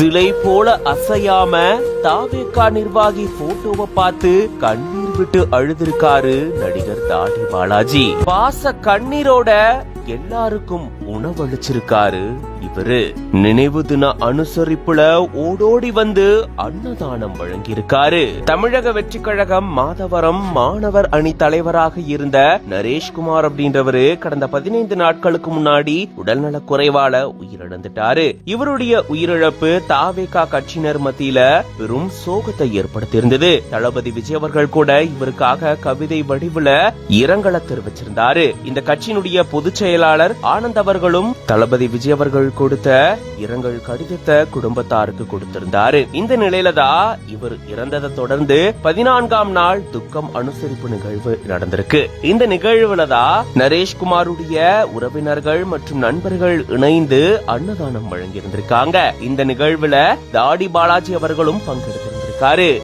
சிலை போல அசையாம தாவேகா நிர்வாகி போட்டோவை பார்த்து கண்ணீர் விட்டு அழுதிருக்காரு நடிகர் தாடி பாலாஜி. பாச கண்ணீரோட எல்லாருக்கும் உணவளிச்சிருக்காரு இவரு. நினைவு தின அனுசரிப்புல ஓடோடி வந்து அன்னதானம் வழங்கியிருக்காரு. தமிழக வெற்றி கழகம் மாதவரம் மாணவர் அணி தலைவராக இருந்த நரேஷ்குமார் அப்படின்றவரு கடந்த 15 நாட்களுக்கு முன்னாடி உடல்நலக் குறைவால உயிரிழந்துட்டாரு. இவருடைய உயிரிழப்பு தாவேகா கட்சியினர் மத்தியில பெரும் சோகத்தை ஏற்படுத்தியிருந்தது. தளபதி விஜய் அவர்கள் கூட இவருக்காக கவிதை வடிவுல இரங்கலை தெரிவிச்சிருந்தாரு. இந்த கட்சியினுடைய பொதுச் செயலாளர் ஆனந்த் அவர்களும் தளபதி விஜய் அவர்கள் கொடுத்த இரங்கல் கடிதத்தை குடும்பத்தாருக்கு கொடுத்திருந்தாரு. இந்த நிலையிலதான் இவர் இறந்ததை தொடர்ந்து 14ஆம் நாள் துக்கம் அனுசரிப்பு நிகழ்வு நடந்திருக்கு. இந்த நிகழ்வுலதான் நரேஷ்குமாருடைய உறவினர்கள் மற்றும் நண்பர்கள் இணைந்து அன்னதானம் வழங்கியிருந்திருக்காங்க. இந்த நிகழ்வுல தாடி பாலாஜி அவர்களும் பங்கெடுத்திருந்திருக்காரு.